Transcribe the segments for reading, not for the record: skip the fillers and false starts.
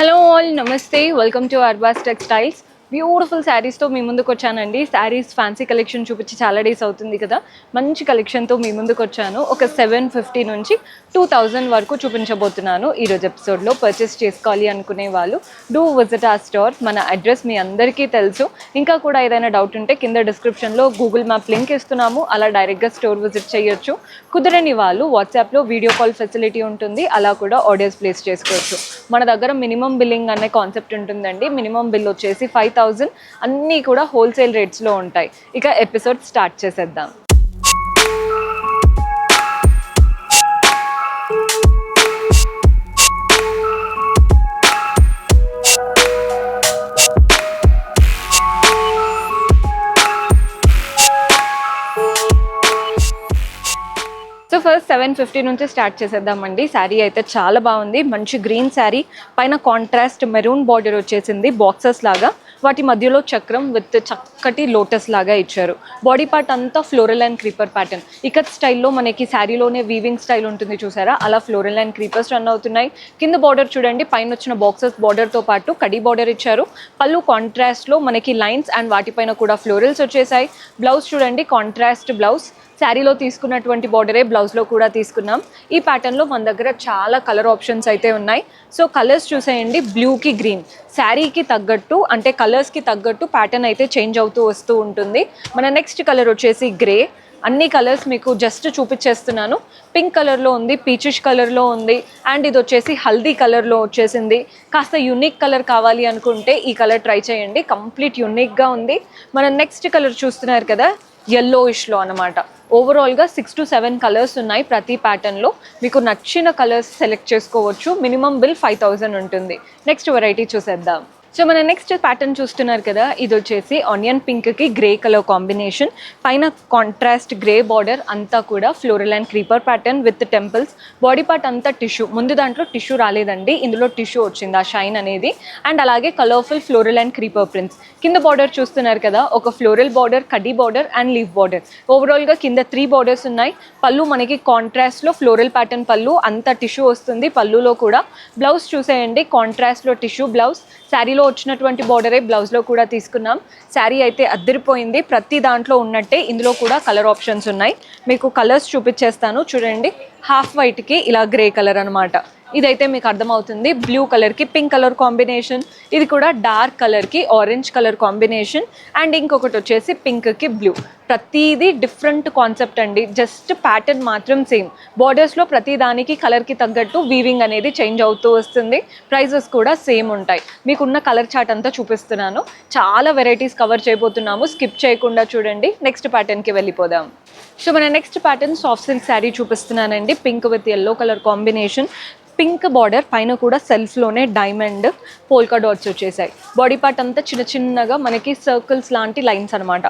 Hello all, నమస్తే. Welcome to Arbaz textiles. Beautiful శారీస్తో మీ ముందుకు వచ్చానండి. శారీస్ ఫ్యాన్సీ కలెక్షన్ చూపించి చాలా డేస్ అవుతుంది కదా. మంచి కలెక్షన్తో మీ ముందుకు వచ్చాను. ఒక 750 నుంచి 2000 వరకు చూపించబోతున్నాను ఈరోజు ఎపిసోడ్లో. పర్చేస్ చేసుకోవాలి అనుకునే వాళ్ళు డూ విజిట్ ఆ స్టోర్. మన అడ్రస్ మీ అందరికీ తెలుసు. ఇంకా కూడా ఏదైనా డౌట్ ఉంటే కింద డిస్క్రిప్షన్లో గూగుల్ మ్యాప్ లింక్ ఇస్తున్నాము, అలా డైరెక్ట్గా స్టోర్ విజిట్ చేయొచ్చు. కుదరని వాళ్ళు వాట్సాప్లో వీడియో కాల్ ఫెసిలిటీ ఉంటుంది, అలా కూడా ఆర్డర్స్ ప్లేస్ చేసుకోవచ్చు. మన దగ్గర మినిమం బిల్లింగ్ అనే కాన్సెప్ట్ ఉంటుందండి. మినిమం బిల్ వచ్చేసి 5000. అన్నీ కూడా హోల్సేల్ రేట్స్లో ఉంటాయి. ఇక ఎపిసోడ్ స్టార్ట్ చేసేద్దాం. సో ఫస్ట్ 750 నుంచి స్టార్ట్ చేసేద్దామండి. శారీ అయితే చాలా బాగుంది. మంచి గ్రీన్ శారీ పైన కాంట్రాస్ట్ మెరూన్ బార్డర్ వచ్చేసింది, బాక్సెస్ లాగా. వాటి మధ్యలో చక్రం విత్ చక్కటి లోటస్ లాగా ఇచ్చారు. బాడీ పార్ట్ అంతా floral and creeper pattern. Ikat స్టైల్లో మనకి శారీలోనే వీవింగ్ స్టైల్ ఉంటుంది చూసారా, అలా ఫ్లోరల్ అండ్ క్రీపర్స్ రన్ అవుతున్నాయి. కింద బార్డర్ చూడండి, పైన వచ్చిన బాక్సెస్ బార్డర్తో పాటు కడి బార్డర్ ఇచ్చారు. పళ్ళు కాంట్రాస్ట్లో మనకి లైన్స్ అండ్ వాటిపైన కూడా ఫ్లోరల్స్ వచ్చేసాయి. బ్లౌజ్ చూడండి, కాంట్రాస్ట్ బ్లౌజ్. శారీలో తీసుకున్నటువంటి బార్డరే బ్లౌజ్లో కూడా తీసుకున్నాం. ఈ ప్యాటర్న్లో మన దగ్గర చాలా కలర్ ఆప్షన్స్ అయితే ఉన్నాయి. సో కలర్స్ చూసేయండి, బ్లూకి గ్రీన్. శారీకి తగ్గట్టు అంటే కలర్స్కి తగ్గట్టు ప్యాటర్న్ అయితే చేంజ్ అవుతూ వస్తూ ఉంటుంది. మన నెక్స్ట్ కలర్ వచ్చేసి గ్రే. అన్ని కలర్స్ మీకు జస్ట్ చూపించేస్తున్నాను. పింక్ కలర్లో ఉంది, పీచిష్ కలర్లో ఉంది, అండ్ ఇది వచ్చేసి హల్దీ కలర్లో వచ్చేసింది. కాస్త యూనిక్ కలర్ కావాలి అనుకుంటే ఈ కలర్ ట్రై చేయండి, కంప్లీట్ యూనిక్గా ఉంది. మన నెక్స్ట్ కలర్ చూస్తున్నారు కదా, yellowish లో అనమాట. ఓవరాల్గా 6 to 7 కలర్స్ ఉన్నాయి ప్రతి ప్యాటర్న్లో. మీకు నచ్చిన కలర్స్ సెలెక్ట్ చేసుకోవచ్చు. మినిమం బిల్ 5000 ఉంటుంది. నెక్స్ట్ వెరైటీ చూసేద్దాం. సో మన నెక్స్ట్ ప్యాటర్న్ చూస్తున్నారు కదా, ఇది వచ్చేసి ఆనియన్ పింక్కి గ్రే కలర్ కాంబినేషన్. పైన కాంట్రాస్ట్ గ్రే బార్డర్, అంతా కూడా floral and creeper pattern with temples. Body part అంతా టిష్యూ. ముందు దాంట్లో టిష్యూ రాలేదండి, ఇందులో టిష్యూ వచ్చింది, ఆ షైన్ అనేది. అండ్ అలాగే colourful floral and creeper prints. కింద బార్డర్ చూస్తున్నారు కదా, ఒక ఫ్లోరల్ బార్డర్, కడ్డీ బార్డర్ అండ్ లీఫ్ బార్డర్. ఓవరాల్గా కింద 3 బార్డర్స్ ఉన్నాయి. పళ్ళు మనకి కాంట్రాస్ట్లో ఫ్లోరల్ ప్యాటర్న్ పళ్ళు, అంతా టిష్యూ వస్తుంది పళ్ళులో కూడా. బ్లౌజ్ చూసేయండి, కాంట్రాస్ట్లో టిష్యూ బ్లౌజ్. శారీలో వచ్చినటువంటి బార్డరే బ్లౌజ్లో కూడా తీసుకున్నాం. శారీ అయితే అద్దరిపోయింది. ప్రతి దాంట్లో ఉన్నట్టే ఇందులో కూడా కలర్ ఆప్షన్స్ ఉన్నాయి. మీకు కలర్స్ చూపించేస్తాను చూడండి. హాఫ్ వైట్కి ఇలా గ్రే కలర్ అనమాట. ఇదైతే మీకు అర్థమవుతుంది. బ్లూ కలర్కి పింక్ కలర్ కాంబినేషన్. ఇది కూడా డార్క్ కలర్కి ఆరెంజ్ కలర్ కాంబినేషన్. అండ్ ఇంకొకటి వచ్చేసి పింక్కి బ్లూ. ప్రతిదీ డిఫరెంట్ కాన్సెప్ట్ అండి, జస్ట్ ప్యాటర్న్ మాత్రం సేమ్. బార్డర్స్లో ప్రతి దానికి కలర్కి తగ్గట్టు వీవింగ్ అనేది చేంజ్ అవుతూ వస్తుంది. ప్రైజెస్ కూడా సేమ్ ఉంటాయి. మీకున్న కలర్ చార్ట్ అంతా చూపిస్తున్నాను. చాలా వెరైటీస్ కవర్ చేయబోతున్నాము, స్కిప్ చేయకుండా చూడండి. నెక్స్ట్ ప్యాటర్న్కి వెళ్ళిపోదాం. సో మన next pattern soft silk sari చూపిస్తున్నానండి. Pink with yellow colour combination. Pink border పైన కూడా సెల్ఫ్లోనే డైమండ్ పోల్కా డాట్స్ వచ్చేసాయి. బాడీ పార్ట్ అంతా చిన్న చిన్నగా మనకి సర్కిల్స్ లాంటి లైన్స్ అనమాట.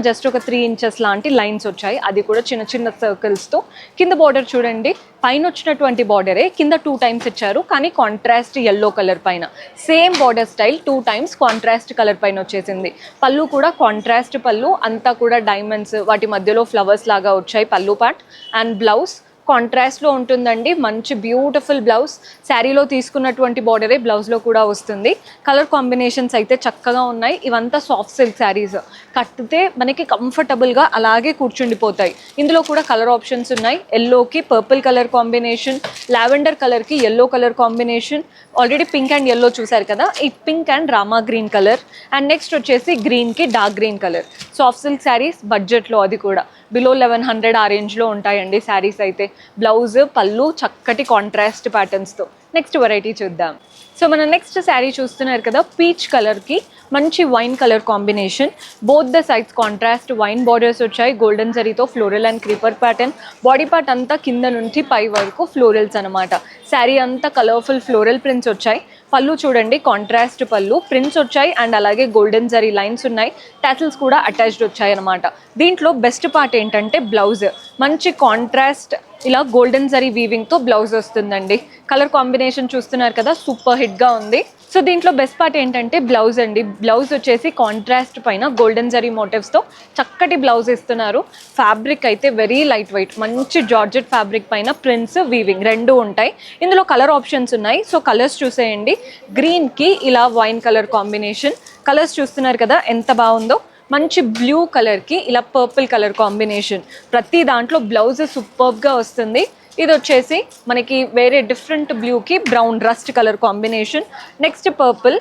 జస్ట్ ఒక 3 inches లాంటి లైన్స్ వచ్చాయి, అది కూడా చిన్న చిన్న సర్కిల్స్తో. కింద బార్డర్ చూడండి, పైన వచ్చినటువంటి బార్డరే కింద 2 times ఇచ్చారు, కానీ కాంట్రాస్ట్ ఎల్లో కలర్ పైన. Same border style 2 times contrast colour పైన వచ్చేసింది. పళ్ళు కూడా కాంట్రాస్ట్ పళ్ళు, అంతా కూడా డైమండ్స్, వాటి మధ్యలో ఫ్లవర్స్ లాగా వచ్చాయి పళ్ళు పార్ట్. అండ్ బ్లౌజ్ కాంట్రాస్ట్లో ఉంటుందండి, మంచి బ్యూటిఫుల్ బ్లౌజ్. శారీలో తీసుకున్నటువంటి బార్డరే బ్లౌజ్లో కూడా వస్తుంది. కలర్ కాంబినేషన్స్ అయితే చక్కగా ఉన్నాయి. ఇవంతా సాఫ్ట్ సిల్క్ శారీస్, కట్టితే మనకి కంఫర్టబుల్గా అలాగే కూర్చుండిపోతాయి. ఇందులో కూడా కలర్ ఆప్షన్స్ ఉన్నాయి. ఎల్లోకి పర్పుల్ కలర్ కాంబినేషన్, లావెండర్ కలర్కి yellow colour combination. Already pink and yellow చూసారు కదా, ఈ pink and Rama green colour. And next వచ్చేసి గ్రీన్కి dark green colour. Soft silk saris బడ్జెట్లో, అది కూడా బిలో 1100 ఆ రేంజ్లో ఉంటాయండి శారీస్ అయితే. బ్లౌజ్ పళ్ళు చక్కటి కాంట్రాస్ట్ ప్యాటర్న్స్తో. నెక్స్ట్ వెరైటీ చూద్దాం. సో మన నెక్స్ట్ శారీ చూస్తున్నారు కదా, పీచ్ కలర్కి మంచి wine colour combination. Both the sides contrast wine borders వచ్చాయి, గోల్డెన్ జరీతో floral and creeper pattern. Body part అంతా కింద నుంచి పై వరకు ఫ్లోరల్స్ అనమాట. శారీ అంతా కలర్ఫుల్ ఫ్లోరల్ ప్రింట్స్ వచ్చాయి. పళ్ళు చూడండి, కాంట్రాస్ట్ పళ్ళు, ప్రింట్స్ వచ్చాయి అండ్ అలాగే గోల్డెన్ జరీ లైన్స్ ఉన్నాయి. టాసిల్స్ కూడా అటాచ్డ్ వచ్చాయి అనమాట. దీంట్లో బెస్ట్ పార్ట్ ఏంటంటే బ్లౌజ్. మంచి కాంట్రాస్ట్ ఇలా గోల్డెన్ జరీ వీవింగ్ తో బ్లౌజ్ వస్తుందండి. కలర్ కాంబినేషన్ చూస్తున్నారు కదా, సూపర్ హిట్ గా ఉంది. సో దీంట్లో బెస్ట్ పార్ట్ ఏంటంటే బ్లౌజ్ అండి. బ్లౌజ్ వచ్చేసి కాంట్రాస్ట్ పైన గోల్డెన్ జరీ మోటివ్స్ తో చక్కటి బ్లౌజ్ ఇస్తున్నారు. ఫ్యాబ్రిక్ అయితే వెరీ లైట్ వెయిట్, మంచి జార్జెట్ ఫ్యాబ్రిక్ పైన ప్రింట్స్ వీవింగ్ రెండు ఉంటాయి. ఇందులో కలర్ ఆప్షన్స్ ఉన్నాయి. సో కలర్స్ చూసేయండి. గ్రీన్ కి ఇలా వైన్ కలర్ కాంబినేషన్, కలర్స్ చూస్తున్నారు కదా ఎంత బాగుందో. మంచి బ్లూ కలర్కి ఇలా పర్పుల్ కలర్ కాంబినేషన్, ప్రతి దాంట్లో బ్లౌజ్ సూపర్గా వస్తుంది. ఇది వచ్చేసి మనకి వేరే డిఫరెంట్ బ్లూకి brown rust colour combination. Next purple,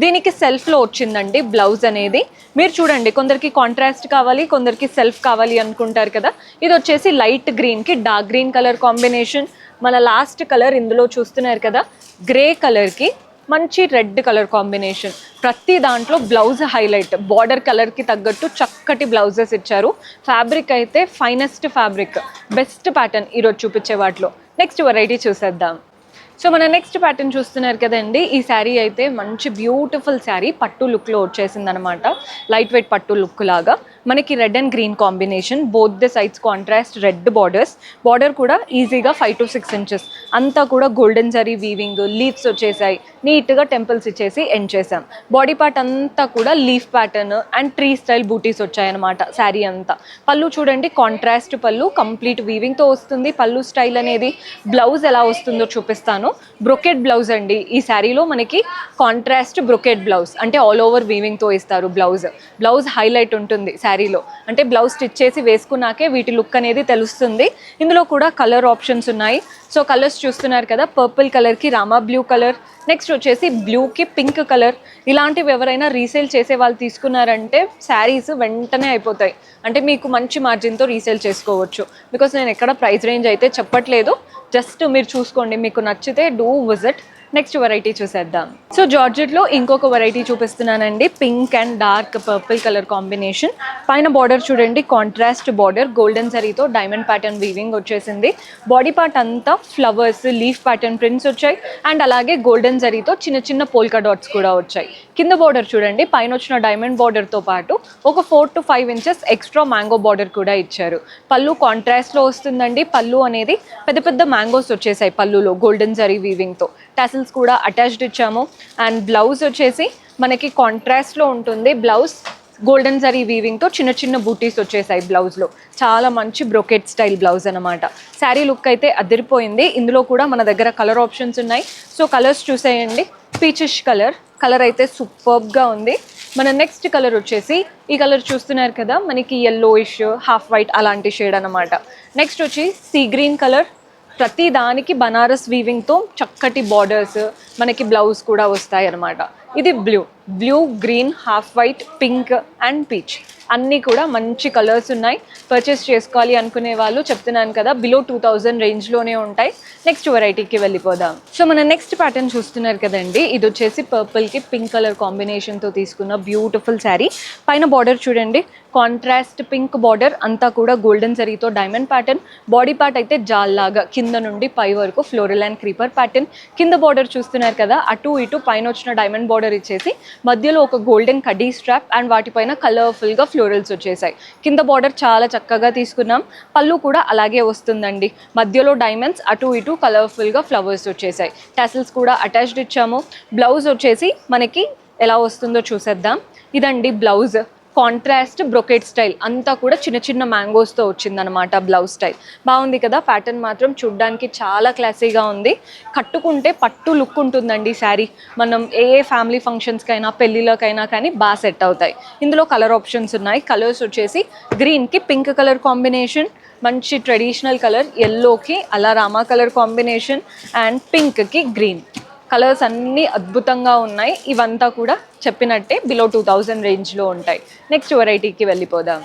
దీనికి సెల్ఫ్లో వచ్చిందండి బ్లౌజ్ అనేది. మీరు చూడండి, కొందరికి కాంట్రాస్ట్ కావాలి, కొందరికి సెల్ఫ్ కావాలి అనుకుంటారు కదా. ఇది వచ్చేసి లైట్ గ్రీన్కి డార్క్ గ్రీన్ కలర్ కాంబినేషన్. మన లాస్ట్ కలర్ ఇందులో చూస్తున్నారు కదా, గ్రే కలర్కి మంచి రెడ్ కలర్ కాంబినేషన్. ప్రతి దాంట్లో బ్లౌజ్ హైలైట్, బార్డర్ కలర్కి తగ్గట్టు చక్కటి బ్లౌజెస్ ఇచ్చారు. ఫ్యాబ్రిక్ అయితే ఫైనెస్ట్ ఫ్యాబ్రిక్, బెస్ట్ ప్యాటర్న్ ఈరోజు చూపించే వాటిలో. నెక్స్ట్ వెరైటీ చూసేద్దాం. సో మన నెక్స్ట్ ప్యాటర్న్ చూస్తున్నారు కదండి. ఈ శారీ అయితే మంచి బ్యూటిఫుల్ శారీ, పట్టు లుక్లో వచ్చేసింది అనమాట. లైట్ వెయిట్ పట్టు లుక్ లాగా మనకి red and green combination, both the sides contrast red borders. Border కూడా ఈజీగా 5 to 6 inches, అంతా కూడా గోల్డెన్ జరీ వీవింగ్, లీవ్స్ వచ్చేసాయి. నీట్గా టెంపుల్స్ ఇచ్చేసి ఎండ్ చేసాం. బాడీ పార్ట్ అంతా కూడా leaf pattern and tree style బూటీస్ వచ్చాయన్నమాట శారీ అంతా. పళ్ళు చూడండి, కాంట్రాస్ట్ పళ్ళు, కంప్లీట్ వీవింగ్తో వస్తుంది పళ్ళు స్టైల్ అనేది. బ్లౌజ్ ఎలా వస్తుందో చూపిస్తాను. బ్రొకెట్ బ్లౌజ్ అండి ఈ శారీలో. మనకి కాంట్రాస్ట్ బ్రొకెట్ బ్లౌజ్, అంటే ఆల్ ఓవర్ వీవింగ్తో ఇస్తారు బ్లౌజ్. బ్లౌజ్ హైలైట్ ఉంటుంది శారీలో, అంటే బ్లౌజ్ స్టిచ్ చేసి వేసుకున్నాకే వీటి లుక్ అనేది తెలుస్తుంది. ఇందులో కూడా కలర్ ఆప్షన్స్ ఉన్నాయి. సో కలర్స్ చూస్తున్నారు కదా, పర్పుల్ కలర్కి రామా బ్లూ కలర్, నెక్స్ట్ వచ్చేసి బ్లూకి పింక్ కలర్. ఇలాంటివి ఎవరైనా రీసేల్ చేసే వాళ్ళు తీసుకున్నారంటే శారీస్ వెంటనే అయిపోతాయి, అంటే మీకు మంచి మార్జిన్తో రీసేల్ చేసుకోవచ్చు. బికాస్ నేను ఎక్కడ ప్రైస్ రేంజ్ అయితే చెప్పట్లేదు, జస్ట్ మీరు చూసుకోండి, మీకు నచ్చితే డూ విజిట్. నెక్స్ట్ వెరైటీ చూసేద్దాం. సో జార్జెట్లో ఇంకొక వెరైటీ చూపిస్తున్నానండి. Pink and dark purple colour combination. పైన బార్డర్ చూడండి, కాంట్రాస్ట్ బార్డర్, గోల్డెన్ జరీతో డైమండ్ ప్యాటర్న్ వీవింగ్ వచ్చేసింది. బాడీ పార్ట్ అంతా ఫ్లవర్స్, లీఫ్ ప్యాటర్న్ ప్రింట్స్ వచ్చాయి. అండ్ అలాగే గోల్డెన్ జరీతో చిన్న చిన్న పోల్కా డాట్స్ కూడా వచ్చాయి. కింద బార్డర్ చూడండి, పైన వచ్చిన డైమండ్ బార్డర్తో పాటు ఒక 4 to 5 inches extra mango border కూడా ఇచ్చారు. పళ్ళు కాంట్రాస్ట్లో వస్తుందండి. పళ్ళు అనేది పెద్ద పెద్ద మ్యాంగోస్ వచ్చేసాయి పళ్ళులో, గోల్డెన్ జరీ వీవింగ్తో. టాసిల్స్ కూడా అటాచ్డ్ ఇచ్చాము. అండ్ బ్లౌజ్ వచ్చేసి మనకి కాంట్రాస్ట్లో ఉంటుంది. బ్లౌజ్ గోల్డెన్ జరీ వీవింగ్తో చిన్న చిన్న బూటీస్ వచ్చేసాయి బ్లౌజ్లో. చాలా మంచి బ్రొకెట్ స్టైల్ బ్లౌజ్ అనమాట. శారీ లుక్ అయితే అదిరిపోయింది. ఇందులో కూడా మన దగ్గర కలర్ ఆప్షన్స్ ఉన్నాయి. సో కలర్స్ చూసేయండి. పీచిష్ కలర్, కలర్ అయితే సూపర్గా ఉంది. మన నెక్స్ట్ కలర్ వచ్చేసి ఈ కలర్ చూస్తున్నారు కదా, మనకి yellowish హాఫ్ వైట్ అలాంటి షేడ్ అనమాట. నెక్స్ట్ వచ్చి సీ గ్రీన్ కలర్, ప్రతి దానికి బనారస్ వీవింగ్తో చక్కటి బార్డర్స్, మనకి బ్లౌజ్ కూడా వస్తాయి అన్నమాట. ఇది blue green half white pink and peach, అన్నీ కూడా మంచి కలర్స్ ఉన్నాయి. పర్చేస్ చేసుకోవాలి అనుకునే వాళ్ళు చెప్తున్నాను కదా, బిలో 2000 రేంజ్లోనే ఉంటాయి. నెక్స్ట్ వెరైటీకి వెళ్ళిపోదాం. సో మన నెక్స్ట్ ప్యాటర్న్ చూస్తున్నారు కదండి, ఇది వచ్చేసి పర్పుల్కి పింక్ కలర్ కాంబినేషన్తో తీసుకున్న బ్యూటిఫుల్ శారీ. పైన బార్డర్ చూడండి, కాంట్రాస్ట్ పింక్ బార్డర్, అంతా కూడా గోల్డెన్ జరీతో డైమండ్ ప్యాటర్న్. బాడీ పార్ట్ అయితే జాల్లాగా కింద నుండి పై వరకు ఫ్లోరల్ అండ్ క్రీపర్ ప్యాటర్న్. కింద బార్డర్ చూస్తున్నారు కదా, అటు ఇటు పైన వచ్చిన డైమండ్ బార్డర్ ఇచ్చేసి మధ్యలో ఒక గోల్డెన్ కడ్డీ స్ట్రాప్ అండ్ వాటిపైన కలర్ఫుల్గా ఫ్లోరల్స్ వచ్చేసాయి. కింద బార్డర్ చాలా చక్కగా తీసుకున్నాం. పళ్ళు కూడా అలాగే వస్తుందండి, మధ్యలో డైమండ్స్, అటు ఇటు కలర్ఫుల్గా ఫ్లవర్స్ వచ్చేసాయి. టాసిల్స్ కూడా అటాచ్డ్ ఇచ్చాము. బ్లౌజ్ వచ్చేసి మనకి ఎలా వస్తుందో చూసేద్దాం. ఇదండి బ్లౌజ్, కాంట్రాస్ట్ బ్రొకెట్ స్టైల్, అంతా కూడా చిన్న చిన్న మ్యాంగోస్తో వచ్చిందనమాట బ్లౌజ్ స్టైల్. బాగుంది కదా, ప్యాటర్న్ మాత్రం చూడ్డానికి చాలా క్లాసీగా ఉంది. కట్టుకుంటే పట్టు లుక్ ఉంటుందండి శారీ. మనం ఏ ఫ్యామిలీ ఫంక్షన్స్కైనా పెళ్ళిళ్ళకైనా కానీ బాగా సెట్ అవుతాయి. ఇందులో కలర్ ఆప్షన్స్ ఉన్నాయి. కలర్స్ వచ్చేసి గ్రీన్కి పింక్ కలర్ కాంబినేషన్, మంచి ట్రెడిషనల్ కలర్, ఎల్లోకి అలా రామా కలర్ కాంబినేషన్ అండ్ పింక్కి గ్రీన్. కలర్స్ అన్నీ అద్భుతంగా ఉన్నాయి. ఇవంతా కూడా చెప్పినట్టే బిలో 2000 రేంజ్లో ఉంటాయి. నెక్స్ట్ వెరైటీకి వెళ్ళిపోదాం.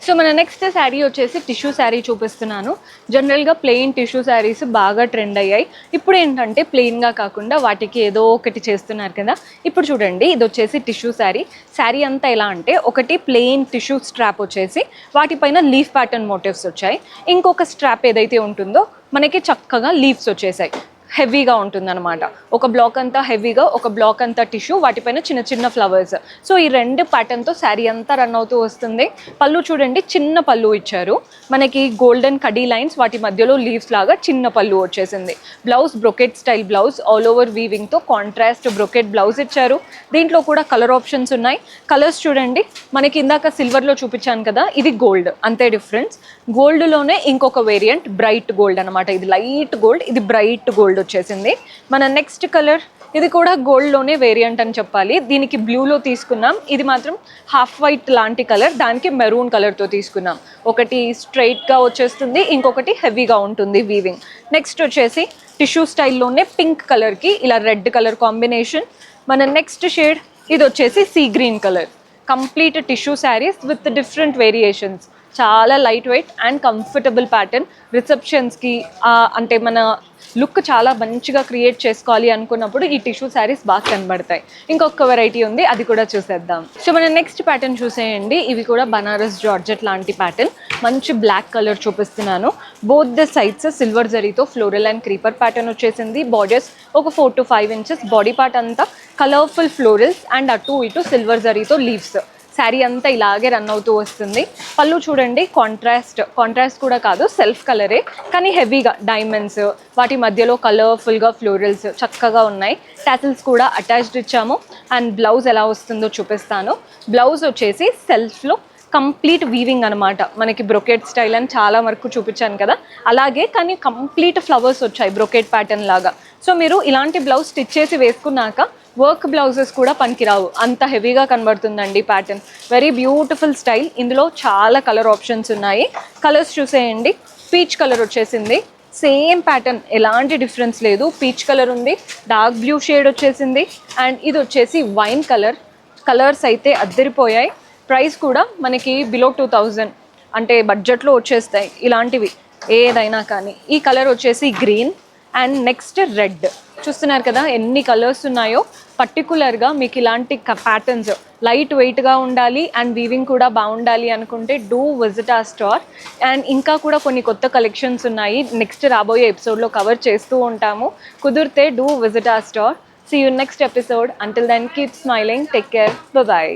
సో మన నెక్స్ట్ శారీ వచ్చేసి టిష్యూ శారీ చూపిస్తున్నాను. జనరల్గా ప్లెయిన్ టిష్యూ శారీస్ బాగా ట్రెండ్ అయ్యాయి. ఇప్పుడు ఏంటంటే ప్లెయిన్గా కాకుండా వాటికి ఏదో ఒకటి చేస్తున్నారు కదా. ఇప్పుడు చూడండి, ఇది వచ్చేసి టిష్యూ శారీ. శారీ అంతా ఎలా అంటే, ఒకటి ప్లెయిన్ టిష్యూ స్ట్రాప్ వచ్చేసి వాటిపైన లీఫ్ ప్యాటర్న్ మోటివ్స్ వచ్చాయి. ఇంకొక స్ట్రాప్ ఏదైతే ఉంటుందో మనకి చక్కగా లీవ్స్ వచ్చేసాయి. హెవీగా ఉంటుందన్నమాట. ఒక బ్లాక్ అంతా హెవీగా, ఒక బ్లాక్ అంతా టిష్యూ, వాటిపైన చిన్న చిన్న ఫ్లవర్స్. సో ఈ రెండు ప్యాటర్న్తో శారీ అంతా రన్ అవుతూ వస్తుంది. పళ్ళు చూడండి, చిన్న పళ్ళు ఇచ్చారు మనకి, గోల్డెన్ కడీ లైన్స్, వాటి మధ్యలో లీవ్స్ లాగా చిన్న పళ్ళు వచ్చేసింది. Blouse brocade style blouse, all over వీవింగ్తో కాంట్రాస్ట్ బ్రొకెట్ బ్లౌజ్ ఇచ్చారు. దీంట్లో కూడా కలర్ ఆప్షన్స్ ఉన్నాయి. కలర్స్ చూడండి, మనకి ఇందాక సిల్వర్లో చూపించాను కదా, ఇది గోల్డ్, అంతే డిఫరెన్స్. గోల్డ్లోనే ఇంకొక వేరియంట్ బ్రైట్ గోల్డ్ అనమాట. ఇది లైట్ గోల్డ్, ఇది బ్రైట్ గోల్డ్ వచ్చేసింది. మన నెక్స్ట్ కలర్, ఇది కూడా గోల్డ్లోనే వేరియంట్ అని చెప్పాలి. దీనికి బ్లూలో తీసుకున్నాం, ఇది మాత్రం హాఫ్ వైట్ లాంటి కలర్, దానికి మెరూన్ కలర్తో తీసుకున్నాం. ఒకటి స్ట్రైట్గా వచ్చేస్తుంది, ఇంకొకటి హెవీగా ఉంటుంది వీవింగ్. నెక్స్ట్ వచ్చేసి టిష్యూ స్టైల్లోనే పింక్ కలర్కి ఇలా రెడ్ కలర్ కాంబినేషన్. మన నెక్స్ట్ షేడ్ ఇది వచ్చేసి sea green colour. Complete tissue saris with different variations. చాలా light weight and comfortable pattern. రిసెప్షన్స్కి అంటే మన లుక్ చాలా మంచిగా క్రియేట్ చేసుకోవాలి అనుకున్నప్పుడు ఈ టిష్యూ శారీస్ బాగా కనబడతాయి. ఇంకొక వెరైటీ ఉంది, అది కూడా చూసేద్దాం. సో మన నెక్స్ట్ ప్యాటర్న్ చూసేయండి. ఇవి కూడా బనారస్ జార్జెట్ లాంటి ప్యాటర్న్. మంచి బ్లాక్ కలర్ చూపిస్తున్నాను. బోత్ ద సైడ్స్ సిల్వర్ జరీతో ఫ్లోరల్ అండ్ క్రీపర్ ప్యాటర్న్ వచ్చేసింది. బార్డర్స్ ఒక 4 to 5 inches. బాడీ పార్ట్ అంతా కలర్ఫుల్ ఫ్లోరల్స్ అండ్ అటు ఇటు సిల్వర్ జరీతో లీవ్స్. శారీ అంతా ఇలాగే రన్ అవుతూ వస్తుంది. పళ్ళు చూడండి, కాంట్రాస్ట్ కూడా కాదు, సెల్ఫ్ కలరే, కానీ హెవీగా డైమండ్స్, వాటి మధ్యలో కలర్ఫుల్గా ఫ్లోరల్స్ చక్కగా ఉన్నాయి. టాసిల్స్ కూడా అటాచ్డ్ ఇచ్చాము. అండ్ బ్లౌజ్ ఎలా వస్తుందో చూపిస్తాను. బ్లౌజ్ వచ్చేసి సెల్ఫ్లో కంప్లీట్ వీవింగ్ అనమాట. మనకి బ్రొకెట్ స్టైల్ అని చాలా వరకు చూపించాను కదా, అలాగే కానీ కంప్లీట్ ఫ్లవర్స్ వచ్చాయి బ్రొకెట్ ప్యాటర్న్ లాగా. సో మీరు ఇలాంటి బ్లౌజ్ స్టిచ్ చేసి వేసుకున్నాక వర్క్ బ్లౌజెస్ కూడా పనికిరావు, అంత హెవీగా కనబడుతుందండి ప్యాటర్న్. Very beautiful style. ఇందులో చాలా కలర్ ఆప్షన్స్ ఉన్నాయి. కలర్స్ చూసేయండి. పీచ్ కలర్ వచ్చేసింది, సేమ్ ప్యాటర్న్, ఎలాంటి డిఫరెన్స్ లేదు. పీచ్ కలర్ ఉంది, డార్క్ బ్లూ షేడ్ వచ్చేసింది, అండ్ ఇది వచ్చేసి వైన్ కలర్. కలర్స్ అయితే అద్దరిపోయాయి. ప్రైస్ కూడా మనకి బిలో 2000, అంటే బడ్జెట్లో వచ్చేస్తాయి ఇలాంటివి ఏదైనా కానీ. ఈ కలర్ వచ్చేసి గ్రీన్ అండ్ నెక్స్ట్ రెడ్. చూస్తున్నారు కదా ఎన్ని కలర్స్ ఉన్నాయో. పర్టికులర్గా మీకు ఇలాంటి ప్యాటర్న్స్ లైట్ వెయిట్గా ఉండాలి అండ్ వీవింగ్ కూడా బాగుండాలి అనుకుంటే డూ విజిట్ ఆ స్టోర్. అండ్ ఇంకా కూడా కొన్ని కొత్త కలెక్షన్స్ ఉన్నాయి, నెక్స్ట్ రాబోయే ఎపిసోడ్లో కవర్ చేస్తూ ఉంటాము. కుదిరితే డూ విజిట్ ఆ store. See you next episode. Until then, keep smiling. Take care. Bye-bye.